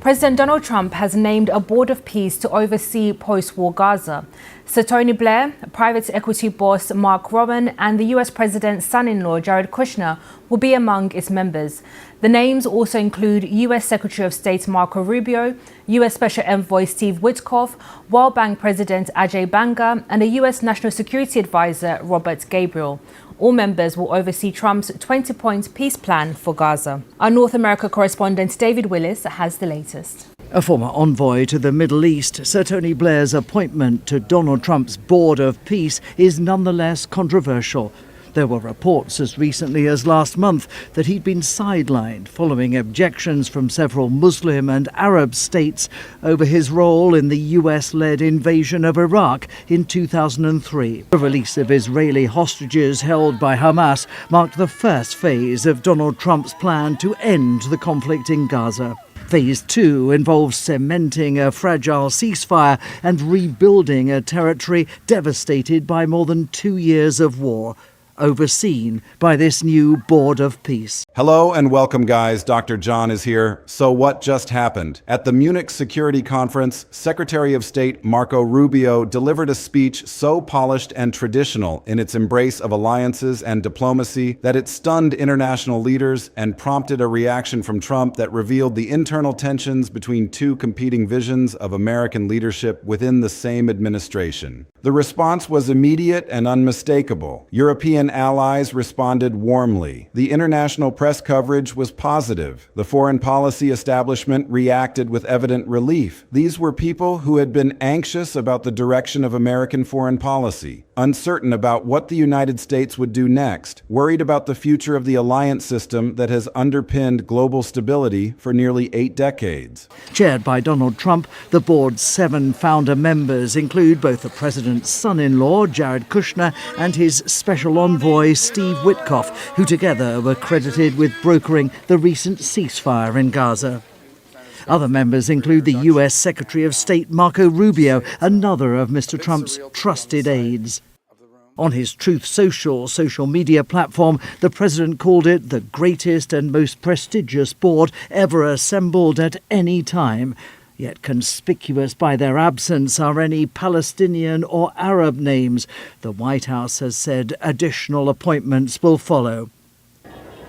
President Donald Trump has named a board of peace to oversee post-war Gaza. Sir Tony Blair, private equity boss Mark Rubio, and the US President's son-in-law Jared Kushner will be among its members. The names also include US Secretary of State Marco Rubio, US Special Envoy Steve Witkoff, World Bank President Ajay Banga, and the US National Security Advisor Robert Gabriel. All members will oversee Trump's 20-point peace plan for Gaza. Our North America correspondent David Willis has the latest. A former envoy to the Middle East, Sir Tony Blair's appointment to Donald Trump's Board of Peace is nonetheless controversial. There were reports as recently as last month that he'd been sidelined following objections from several Muslim and Arab states over his role in the US-led invasion of Iraq in 2003. The release of Israeli hostages held by Hamas marked the first phase of Donald Trump's plan to end the conflict in Gaza. Phase 2 involves cementing a fragile ceasefire and rebuilding a territory devastated by more than 2 years of war, overseen by this new Board of Peace. Hello and welcome, guys. Dr. John is here. So what just happened? At the Munich Security Conference, Secretary of State Marco Rubio delivered a speech so polished and traditional in its embrace of alliances and diplomacy that it stunned international leaders and prompted a reaction from Trump that revealed the internal tensions between two competing visions of American leadership within the same administration. The response was immediate and unmistakable. European allies responded warmly. The international press coverage was positive. The foreign policy establishment reacted with evident relief. These were people who had been anxious about the direction of American foreign policy, uncertain about what the United States would do next, worried about the future of the alliance system that has underpinned global stability for nearly 8 decades. Chaired by Donald Trump, the board's 7 founder members include both the president's son-in-law, Jared Kushner, and his special envoy, Steve Witkoff, who together were credited with brokering the recent ceasefire in Gaza. Other members include the US Secretary of State Marco Rubio, another of Mr. Trump's trusted aides. On his Truth social media platform, the president called it the greatest and most prestigious board ever assembled at any time. Yet conspicuous by their absence are any Palestinian or Arab names. The White House has said additional appointments will follow.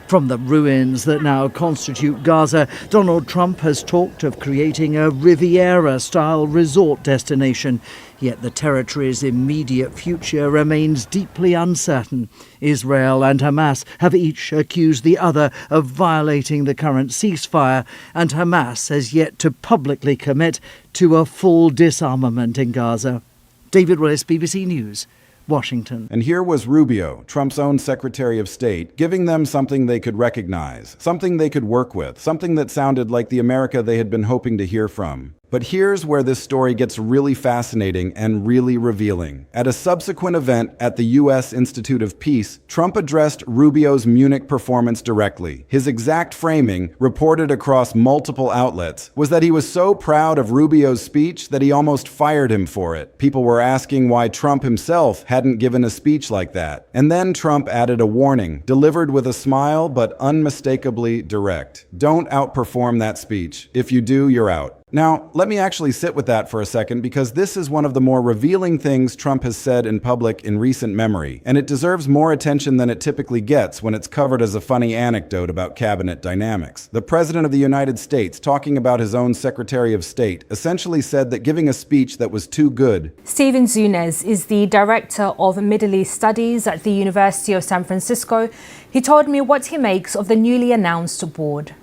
From the ruins that now constitute Gaza, Donald Trump has talked of creating a Riviera-style resort destination. Yet the territory's immediate future remains deeply uncertain. Israel and Hamas have each accused the other of violating the current ceasefire, and Hamas has yet to publicly commit to a full disarmament in Gaza. David Willis, BBC News, Washington. And here was Rubio, Trump's own Secretary of State, giving them something they could recognize, something they could work with, something that sounded like the America they had been hoping to hear from. But here's where this story gets really fascinating and really revealing. At a subsequent event at the U.S. Institute of Peace, Trump addressed Rubio's Munich performance directly. His exact framing, reported across multiple outlets, was that he was so proud of Rubio's speech that he almost fired him for it. People were asking why Trump himself hadn't given a speech like that. And then Trump added a warning, delivered with a smile but unmistakably direct. Don't outperform that speech. If you do, you're out. Now, let me actually sit with that for a second, because this is one of the more revealing things Trump has said in public in recent memory, and it deserves more attention than it typically gets when it's covered as a funny anecdote about cabinet dynamics. The President of the United States, talking about his own Secretary of State, essentially said that giving a speech that was too good. Steven Zunez is the Director of Middle East Studies at the University of San Francisco. He told me what he makes of the newly announced board.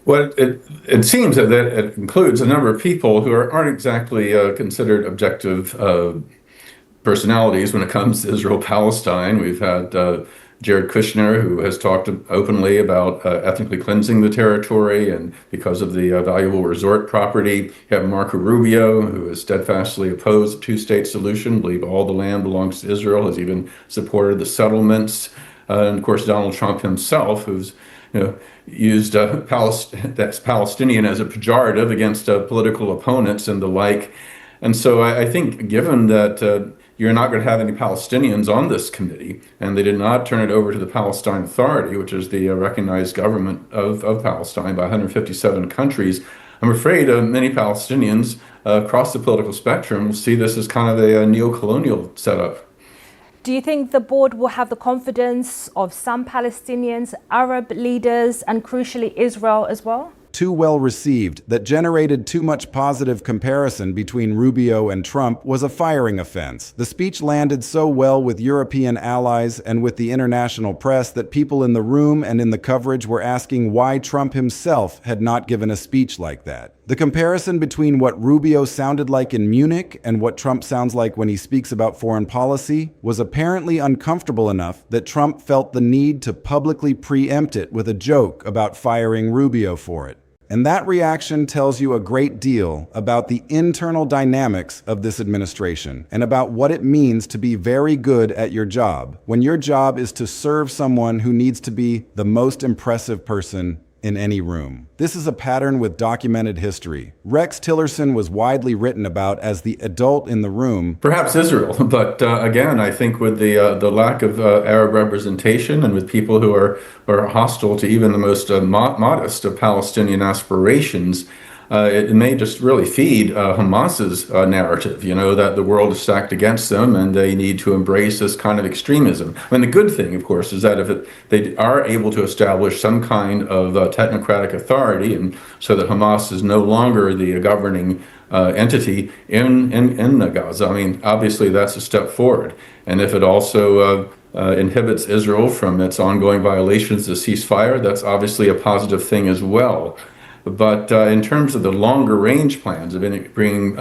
Well, it seems that it includes a number of people who aren't exactly considered objective personalities when it comes to Israel-Palestine. We've had Jared Kushner, who has talked openly about ethnically cleansing the territory and because of the valuable resort property. You have Marco Rubio, who has steadfastly opposed the two-state solution, believe all the land belongs to Israel, has even supported the settlements. And of course, Donald Trump himself, who's used that's Palestinian as a pejorative against political opponents and the like. And so I think given that you're not going to have any Palestinians on this committee, and they did not turn it over to the Palestine Authority, which is the recognized government of Palestine by 157 countries, I'm afraid many Palestinians across the political spectrum will see this as kind of a neo-colonial setup. Do you think the board will have the confidence of some Palestinians, Arab leaders, and crucially Israel as well? Too well received, that generated too much positive comparison between Rubio and Trump, was a firing offense. The speech landed so well with European allies and with the international press that people in the room and in the coverage were asking why Trump himself had not given a speech like that. The comparison between what Rubio sounded like in Munich and what Trump sounds like when he speaks about foreign policy was apparently uncomfortable enough that Trump felt the need to publicly preempt it with a joke about firing Rubio for it. And that reaction tells you a great deal about the internal dynamics of this administration and about what it means to be very good at your job when your job is to serve someone who needs to be the most impressive person in any room. This is a pattern with documented history. Rex Tillerson was widely written about as the adult in the room. Perhaps Israel, but again, I think with the lack of Arab representation and with people who are hostile to even the most modest of Palestinian aspirations, it may just really feed Hamas's narrative, that the world is stacked against them and they need to embrace this kind of extremism. I mean, the good thing, of course, is that if they are able to establish some kind of technocratic authority, and so that Hamas is no longer the governing entity in Gaza, I mean, obviously that's a step forward. And if it also inhibits Israel from its ongoing violations of ceasefire, that's obviously a positive thing as well. But in terms of the longer range plans of bringing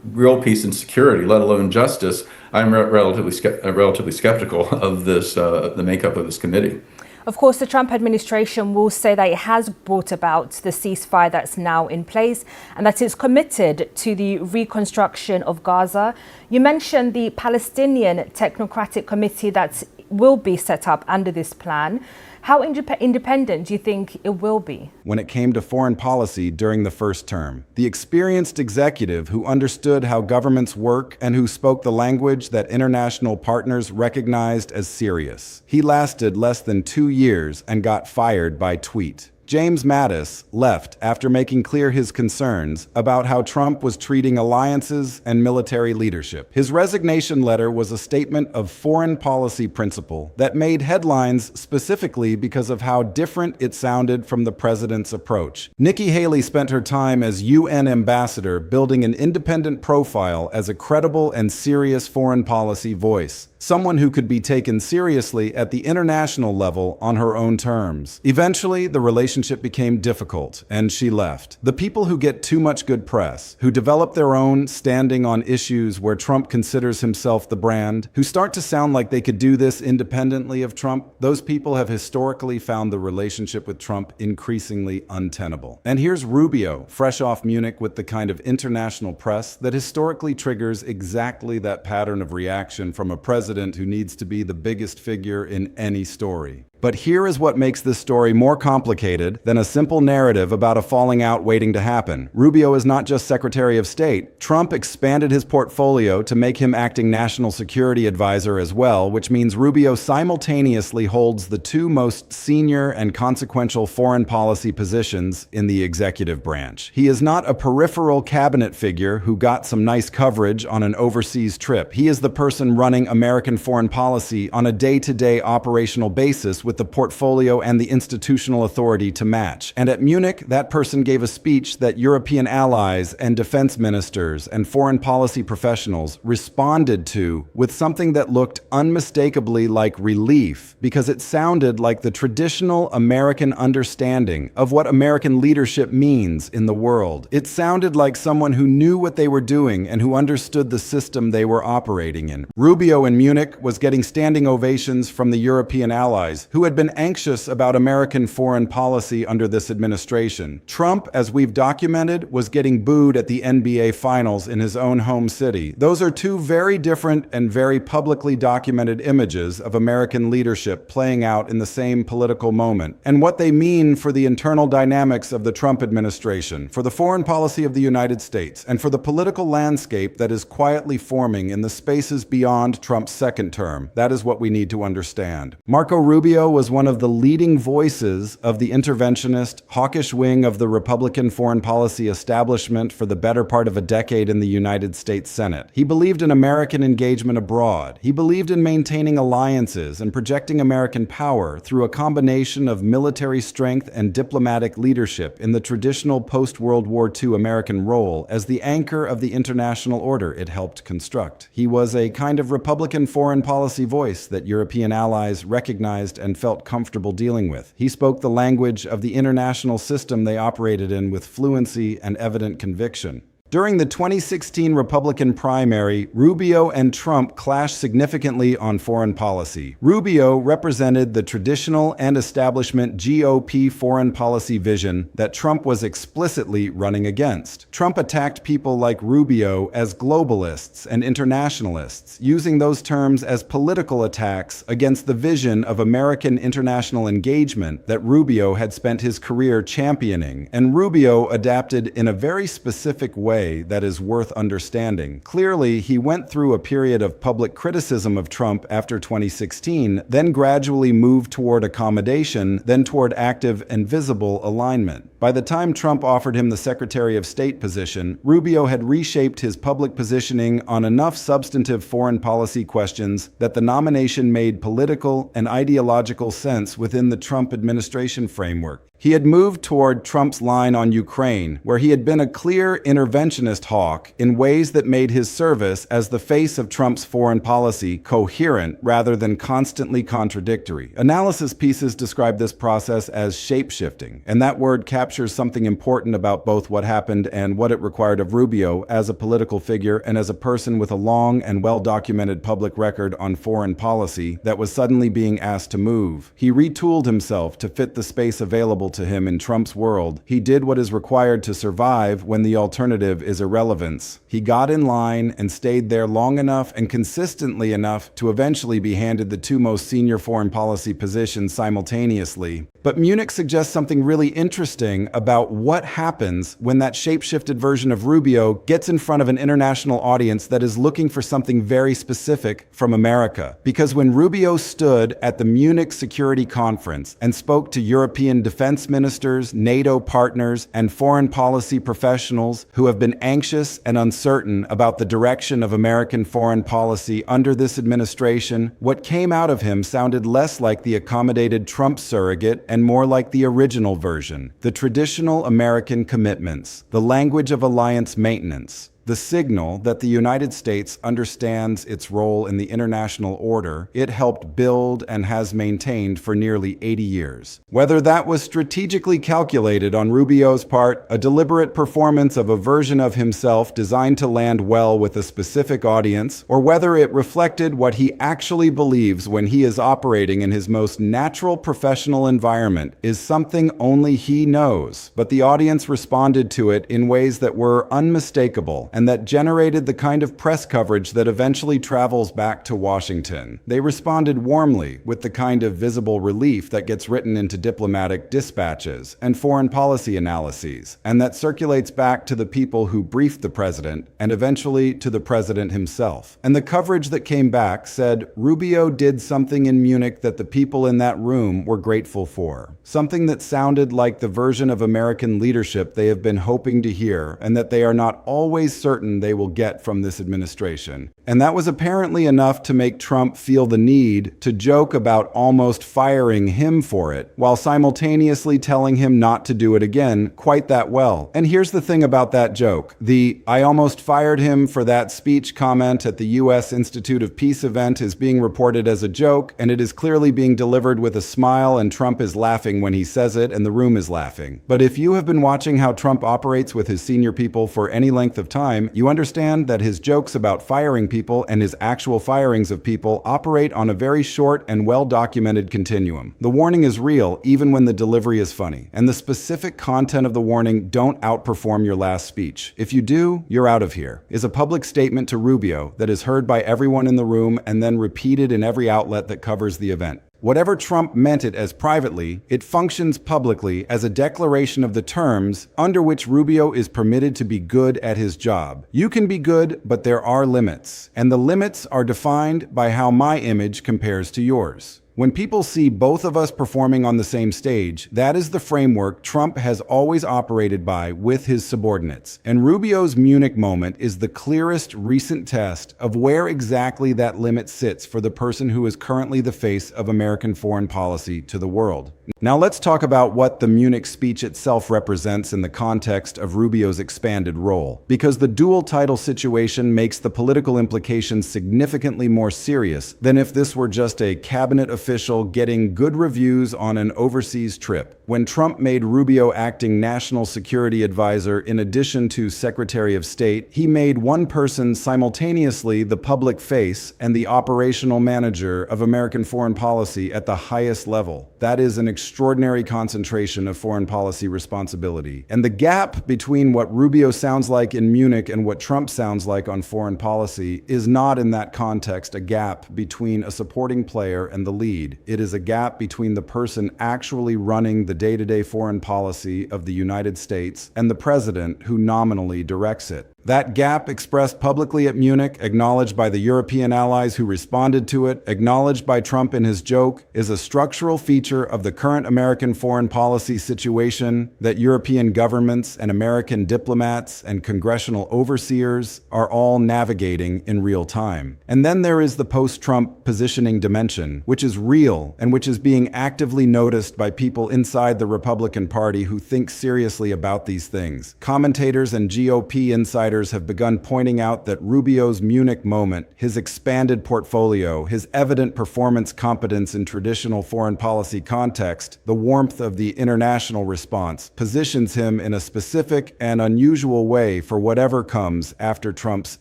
real peace and security, let alone justice, I'm relatively skeptical of this, the makeup of this committee. Of course, the Trump administration will say that it has brought about the ceasefire that's now in place and that it's committed to the reconstruction of Gaza. You mentioned the Palestinian Technocratic Committee that will be set up under this plan. How independent do you think it will be? When it came to foreign policy during the first term, the experienced executive who understood how governments work and who spoke the language that international partners recognized as serious. He lasted less than 2 years and got fired by tweet. James Mattis left after making clear his concerns about how Trump was treating alliances and military leadership. His resignation letter was a statement of foreign policy principle that made headlines specifically because of how different it sounded from the president's approach. Nikki Haley spent her time as UN ambassador building an independent profile as a credible and serious foreign policy voice. Someone who could be taken seriously at the international level on her own terms. Eventually, the relationship became difficult, and she left. The people who get too much good press, who develop their own standing on issues where Trump considers himself the brand, who start to sound like they could do this independently of Trump, those people have historically found the relationship with Trump increasingly untenable. And here's Rubio, fresh off Munich, with the kind of international press that historically triggers exactly that pattern of reaction from a president who needs to be the biggest figure in any story. But here is what makes this story more complicated than a simple narrative about a falling out waiting to happen. Rubio is not just Secretary of State. Trump expanded his portfolio to make him acting national security advisor as well, which means Rubio simultaneously holds the two most senior and consequential foreign policy positions in the executive branch. He is not a peripheral cabinet figure who got some nice coverage on an overseas trip. He is the person running American foreign policy on a day-to-day operational basis with the portfolio and the institutional authority to match. And at Munich, that person gave a speech that European allies and defense ministers and foreign policy professionals responded to with something that looked unmistakably like relief, because it sounded like the traditional American understanding of what American leadership means in the world. It sounded like someone who knew what they were doing and who understood the system they were operating in. Rubio in Munich was getting standing ovations from the European allies, who had been anxious about American foreign policy under this administration. Trump, as we've documented, was getting booed at the NBA Finals in his own home city. Those are two very different and very publicly documented images of American leadership playing out in the same political moment, and what they mean for the internal dynamics of the Trump administration, for the foreign policy of the United States, and for the political landscape that is quietly forming in the spaces beyond Trump's second term. That is what we need to understand. Marco Rubio Rubio was one of the leading voices of the interventionist, hawkish wing of the Republican foreign policy establishment for the better part of a decade in the United States Senate. He believed in American engagement abroad. He believed in maintaining alliances and projecting American power through a combination of military strength and diplomatic leadership in the traditional post-World War II American role as the anchor of the international order it helped construct. He was a kind of Republican foreign policy voice that European allies recognized and felt comfortable dealing with. He spoke the language of the international system they operated in with fluency and evident conviction. During the 2016 Republican primary, Rubio and Trump clashed significantly on foreign policy. Rubio represented the traditional and establishment GOP foreign policy vision that Trump was explicitly running against. Trump attacked people like Rubio as globalists and internationalists, using those terms as political attacks against the vision of American international engagement that Rubio had spent his career championing, and Rubio adapted in a very specific way that is worth understanding. Clearly, he went through a period of public criticism of Trump after 2016, then gradually moved toward accommodation, then toward active and visible alignment. By the time Trump offered him the Secretary of State position, Rubio had reshaped his public positioning on enough substantive foreign policy questions that the nomination made political and ideological sense within the Trump administration framework. He had moved toward Trump's line on Ukraine, where he had been a clear interventionist hawk in ways that made his service as the face of Trump's foreign policy coherent rather than constantly contradictory. Analysis pieces describe this process as shape-shifting, and that word captures something important about both what happened and what it required of Rubio as a political figure and as a person with a long and well-documented public record on foreign policy that was suddenly being asked to move. He retooled himself to fit the space available to him in Trump's world. He did what is required to survive when the alternative is irrelevance. He got in line and stayed there long enough and consistently enough to eventually be handed the two most senior foreign policy positions simultaneously. But Munich suggests something really interesting about what happens when that shape-shifted version of Rubio gets in front of an international audience that is looking for something very specific from America. Because when Rubio stood at the Munich Security Conference and spoke to European defense ministers, NATO partners, and foreign policy professionals who have been anxious and uncertain about the direction of American foreign policy under this administration, what came out of him sounded less like the accommodated Trump surrogate and more like the original version, the traditional American commitments, the language of alliance maintenance, the signal that the United States understands its role in the international order it helped build and has maintained for nearly 80 years. Whether that was strategically calculated on Rubio's part, a deliberate performance of a version of himself designed to land well with a specific audience, or whether it reflected what he actually believes when he is operating in his most natural professional environment, is something only he knows. But the audience responded to it in ways that were unmistakable, and that generated the kind of press coverage that eventually travels back to Washington. They responded warmly, with the kind of visible relief that gets written into diplomatic dispatches and foreign policy analyses, and that circulates back to the people who briefed the president, and eventually to the president himself. And the coverage that came back said Rubio did something in Munich that the people in that room were grateful for. Something that sounded like the version of American leadership they have been hoping to hear, and that they are not always certain they will get from this administration. And that was apparently enough to make Trump feel the need to joke about almost firing him for it, while simultaneously telling him not to do it again quite that well. And here's the thing about that joke. The "I almost fired him for that speech" comment at the U.S. Institute of Peace event is being reported as a joke, and it is clearly being delivered with a smile, and Trump is laughing when he says it, and the room is laughing. But if you have been watching how Trump operates with his senior people for any length of time, you understand that his jokes about firing people and his actual firings of people operate on a very short and well-documented continuum. The warning is real even when the delivery is funny, and the specific content of the warning, "Don't outperform your last speech. If you do, you're out of here," is a public statement to Rubio that is heard by everyone in the room and then repeated in every outlet that covers the event. Whatever Trump meant it as privately, it functions publicly as a declaration of the terms under which Rubio is permitted to be good at his job. You can be good, but there are limits, and the limits are defined by how my image compares to yours. When people see both of us performing on the same stage, that is the framework Trump has always operated by with his subordinates. And Rubio's Munich moment is the clearest recent test of where exactly that limit sits for the person who is currently the face of American foreign policy to the world. Now let's talk about what the Munich speech itself represents in the context of Rubio's expanded role, because the dual title situation makes the political implications significantly more serious than if this were just a cabinet official getting good reviews on an overseas trip. When Trump made Rubio acting national security advisor in addition to Secretary of State, he made one person simultaneously the public face and the operational manager of American foreign policy at the highest level. That is an extraordinary concentration of foreign policy responsibility. And the gap between what Rubio sounds like in Munich and what Trump sounds like on foreign policy is not in that context a gap between a supporting player and the lead. It is a gap between the person actually running the day-to-day foreign policy of the United States and the president who nominally directs it. That gap expressed publicly at Munich, acknowledged by the European allies who responded to it, acknowledged by Trump in his joke, is a structural feature of the current American foreign policy situation that European governments and American diplomats and congressional overseers are all navigating in real time. And then there is the post-Trump positioning dimension, which is real and which is being actively noticed by people inside the Republican Party who think seriously about these things. Commentators and GOP insiders have begun pointing out that Rubio's Munich moment, his expanded portfolio, his evident performance competence in traditional foreign policy context, the warmth of the international response, positions him in a specific and unusual way for whatever comes after Trump's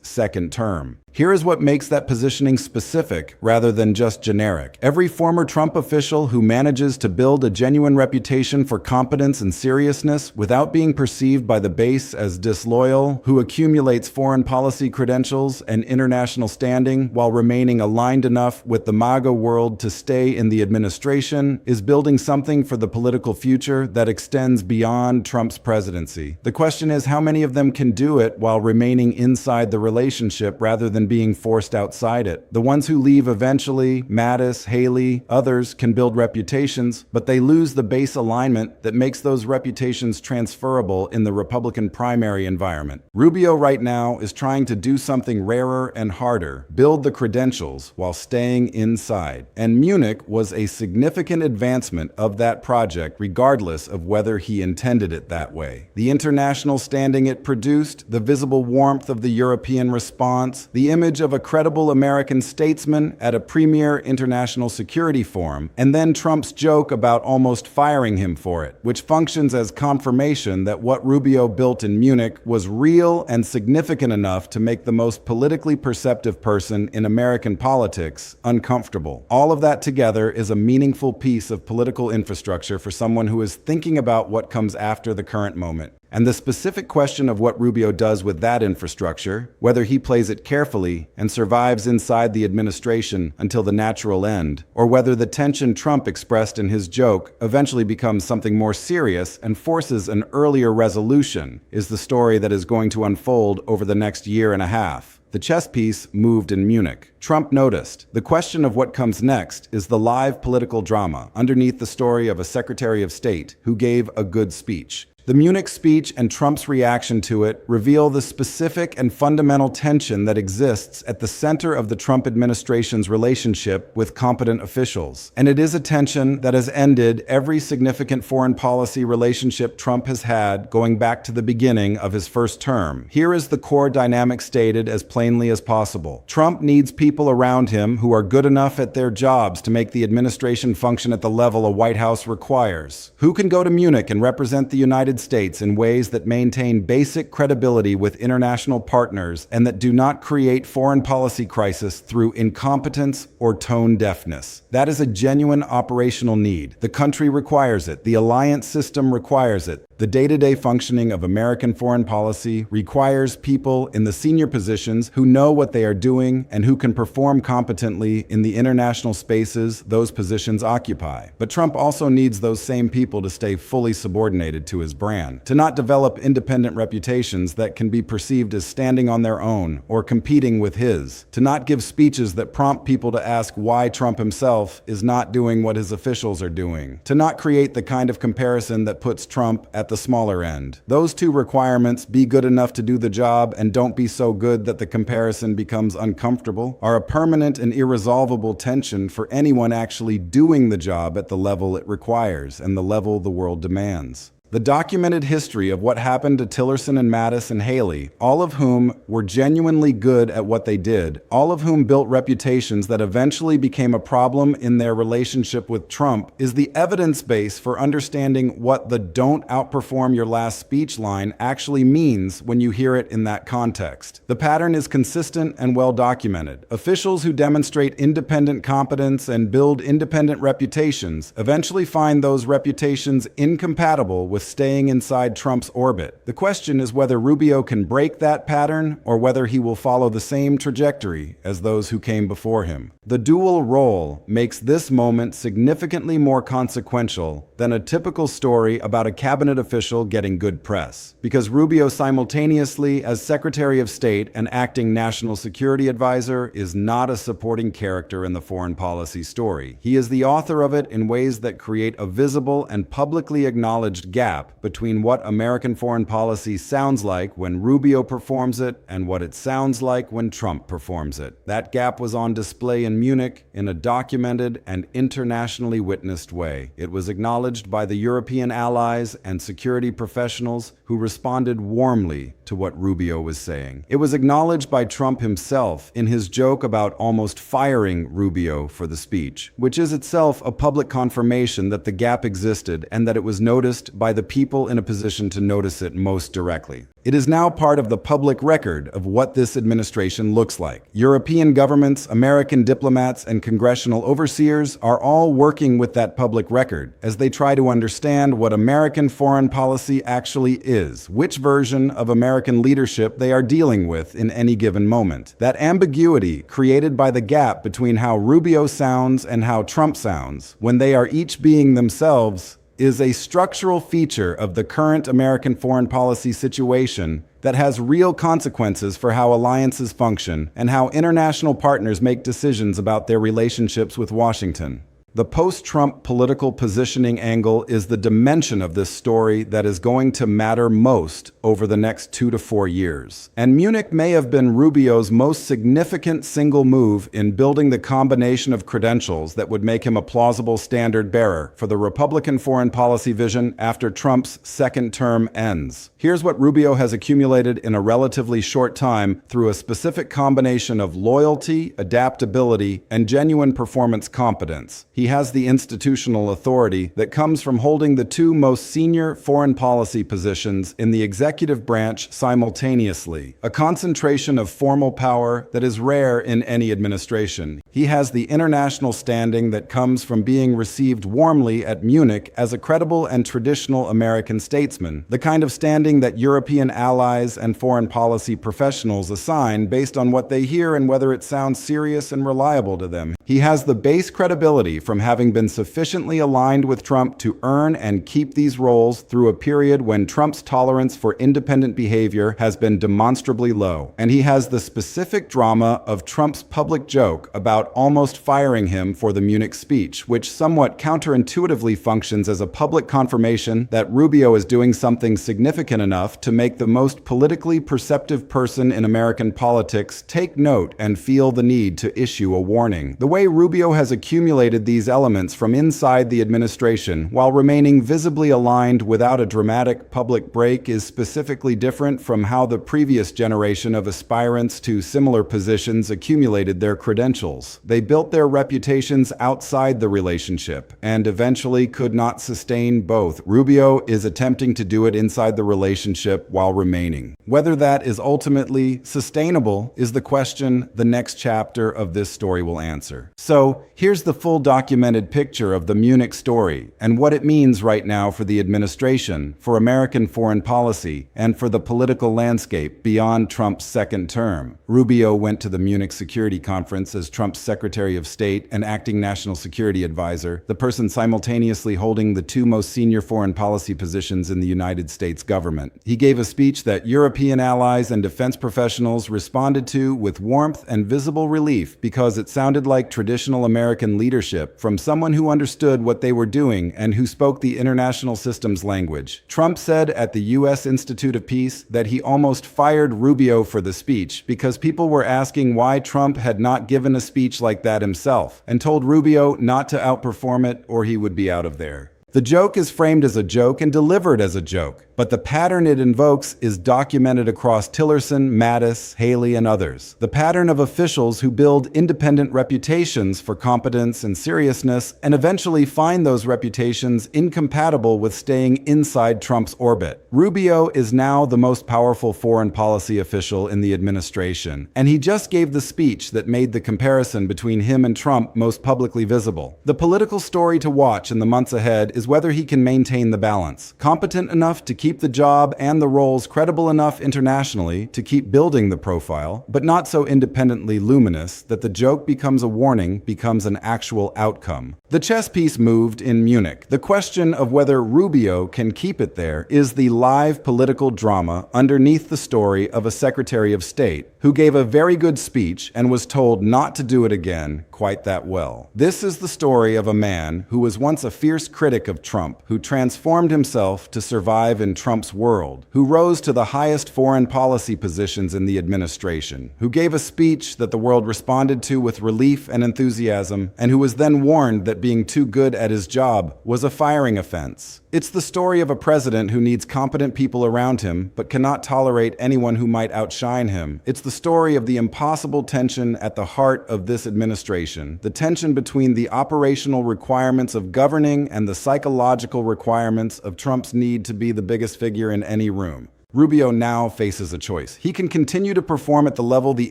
second term. Here is what makes that positioning specific rather than just generic. Every former Trump official who manages to build a genuine reputation for competence and seriousness without being perceived by the base as disloyal, who accumulates foreign policy credentials and international standing while remaining aligned enough with the MAGA world to stay in the administration, is building something for the political future that extends beyond Trump's presidency. The question is how many of them can do it while remaining inside the relationship rather than being forced outside it. The ones who leave eventually, Mattis, Haley, others can build reputations, but they lose the base alignment that makes those reputations transferable in the Republican primary environment. Rubio right now is trying to do something rarer and harder, build the credentials while staying inside. And Munich was a significant advancement of that project regardless of whether he intended it that way. The international standing it produced, the visible warmth of the European response, the image of a credible American statesman at a premier international security forum, and then Trump's joke about almost firing him for it, which functions as confirmation that what Rubio built in Munich was real and significant enough to make the most politically perceptive person in American politics uncomfortable. All of that together is a meaningful piece of political infrastructure for someone who is thinking about what comes after the current moment. And the specific question of what Rubio does with that infrastructure, whether he plays it carefully and survives inside the administration until the natural end, or whether the tension Trump expressed in his joke eventually becomes something more serious and forces an earlier resolution, is the story that is going to unfold over the next year and a half. The chess piece moved in Munich. Trump noticed. The question of what comes next is the live political drama underneath the story of a Secretary of State who gave a good speech. The Munich speech and Trump's reaction to it reveal the specific and fundamental tension that exists at the center of the Trump administration's relationship with competent officials. And it is a tension that has ended every significant foreign policy relationship Trump has had going back to the beginning of his first term. Here is the core dynamic stated as plainly as possible. Trump needs people around him who are good enough at their jobs to make the administration function at the level a White House requires. Who can go to Munich and represent the United States in ways that maintain basic credibility with international partners and that do not create foreign policy crisis through incompetence or tone deafness. That is a genuine operational need. The country requires it. The alliance system requires it. The day-to-day functioning of American foreign policy requires people in the senior positions who know what they are doing and who can perform competently in the international spaces those positions occupy. But Trump also needs those same people to stay fully subordinated to his brand, to not develop independent reputations that can be perceived as standing on their own or competing with his, to not give speeches that prompt people to ask why Trump himself is not doing what his officials are doing, to not create the kind of comparison that puts Trump at the smaller end. Those two requirements, be good enough to do the job and don't be so good that the comparison becomes uncomfortable, are a permanent and irresolvable tension for anyone actually doing the job at the level it requires and the level the world demands. The documented history of what happened to Tillerson and Mattis and Haley, all of whom were genuinely good at what they did, all of whom built reputations that eventually became a problem in their relationship with Trump, is the evidence base for understanding what the "don't outperform your last speech" line actually means when you hear it in that context. The pattern is consistent and well documented. Officials who demonstrate independent competence and build independent reputations eventually find those reputations incompatible with staying inside Trump's orbit. The question is whether Rubio can break that pattern or whether he will follow the same trajectory as those who came before him. The dual role makes this moment significantly more consequential than a typical story about a cabinet official getting good press, because Rubio simultaneously, as Secretary of State and acting National Security Advisor, is not a supporting character in the foreign policy story. He is the author of it in ways that create a visible and publicly acknowledged gap between what American foreign policy sounds like when Rubio performs it and what it sounds like when Trump performs it. That gap was on display in Munich in a documented and internationally witnessed way. It was acknowledged by the European allies and security professionals who responded warmly to what Rubio was saying. It was acknowledged by Trump himself in his joke about almost firing Rubio for the speech, which is itself a public confirmation that the gap existed and that it was noticed by the people in a position to notice it most directly. It is now part of the public record of what this administration looks like. European governments, American diplomats, and congressional overseers are all working with that public record as they try to understand what American foreign policy actually is, which version of American leadership they are dealing with in any given moment. That ambiguity created by the gap between how Rubio sounds and how Trump sounds, when they are each being themselves, is a structural feature of the current American foreign policy situation that has real consequences for how alliances function and how international partners make decisions about their relationships with Washington. The post-Trump political positioning angle is the dimension of this story that is going to matter most over the next 2 to 4 years. And Munich may have been Rubio's most significant single move in building the combination of credentials that would make him a plausible standard bearer for the Republican foreign policy vision after Trump's second term ends. Here's what Rubio has accumulated in a relatively short time through a specific combination of loyalty, adaptability, and genuine performance competence. He has the institutional authority that comes from holding the two most senior foreign policy positions in the executive branch simultaneously, a concentration of formal power that is rare in any administration. He has the international standing that comes from being received warmly at Munich as a credible and traditional American statesman, the kind of standing that European allies and foreign policy professionals assign based on what they hear and whether it sounds serious and reliable to them. He has the base credibility from having been sufficiently aligned with Trump to earn and keep these roles through a period when Trump's tolerance for independent behavior has been demonstrably low. And he has the specific drama of Trump's public joke about almost firing him for the Munich speech, which somewhat counterintuitively functions as a public confirmation that Rubio is doing something significant enough to make the most politically perceptive person in American politics take note and feel the need to issue a warning. The way Rubio has accumulated these elements from inside the administration while remaining visibly aligned without a dramatic public break is specifically different from how the previous generation of aspirants to similar positions accumulated their credentials. They built their reputations outside the relationship and eventually could not sustain both. Rubio is attempting to do it inside the relationship while remaining. Whether that is ultimately sustainable is the question the next chapter of this story will answer. future. So, here's the full documented picture of the Munich story and what it means right now for the administration, for American foreign policy, and for the political landscape beyond Trump's second term. Rubio went to the Munich Security Conference as Trump's Secretary of State and acting national security advisor, the person simultaneously holding the two most senior foreign policy positions in the United States government. He gave a speech that European allies and defense professionals responded to with warmth and visible relief because it sounded like traditional American leadership from someone who understood what they were doing and who spoke the international systems language. Trump said at the U.S. Institute of Peace that he almost fired Rubio for the speech because people were asking why Trump had not given a speech like that himself, and told Rubio not to outperform it or he would be out of there. The joke is framed as a joke and delivered as a joke, but the pattern it invokes is documented across Tillerson, Mattis, Haley, and others. The pattern of officials who build independent reputations for competence and seriousness and eventually find those reputations incompatible with staying inside Trump's orbit. Rubio is now the most powerful foreign policy official in the administration, and he just gave the speech that made the comparison between him and Trump most publicly visible. The political story to watch in the months ahead is whether he can maintain the balance, competent enough to keep the job and the roles credible enough internationally to keep building the profile, but not so independently luminous that the joke becomes a warning, becomes an actual outcome. The chess piece moved in Munich. The question of whether Rubio can keep it there is the live political drama underneath the story of a Secretary of State who gave a very good speech and was told not to do it again quite that well. This is the story of a man who was once a fierce critic of Trump, who transformed himself to survive in Trump's world, who rose to the highest foreign policy positions in the administration, who gave a speech that the world responded to with relief and enthusiasm, and who was then warned that being too good at his job was a firing offense. It's the story of a president who needs competent people around him, but cannot tolerate anyone who might outshine him. It's the story of the impossible tension at the heart of this administration, the tension between the operational requirements of governing and the psychological requirements of Trump's need to be the biggest figure in any room. Rubio now faces a choice. He can continue to perform at the level the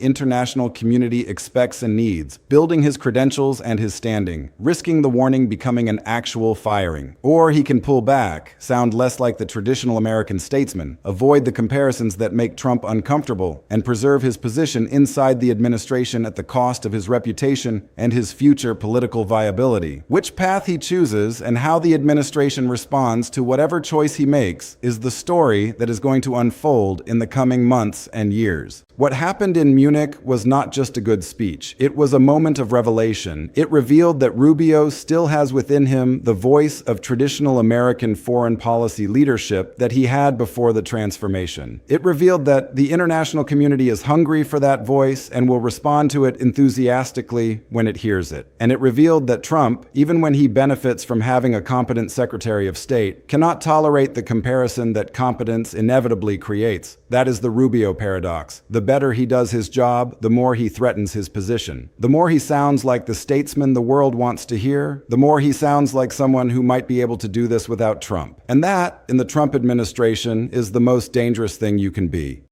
international community expects and needs, building his credentials and his standing, risking the warning becoming an actual firing. Or he can pull back, sound less like the traditional American statesman, avoid the comparisons that make Trump uncomfortable, and preserve his position inside the administration at the cost of his reputation and his future political viability. Which path he chooses and how the administration responds to whatever choice he makes is the story that is going to unfold in the coming months and years. What happened in Munich was not just a good speech. It was a moment of revelation. It revealed that Rubio still has within him the voice of traditional American foreign policy leadership that he had before the transformation. It revealed that the international community is hungry for that voice and will respond to it enthusiastically when it hears it. And it revealed that Trump, even when he benefits from having a competent Secretary of State, cannot tolerate the comparison that competence inevitably creates. That is the Rubio paradox. The better he does his job, the more he threatens his position. The more he sounds like the statesman the world wants to hear, the more he sounds like someone who might be able to do this without Trump. And that, in the Trump administration, is the most dangerous thing you can be.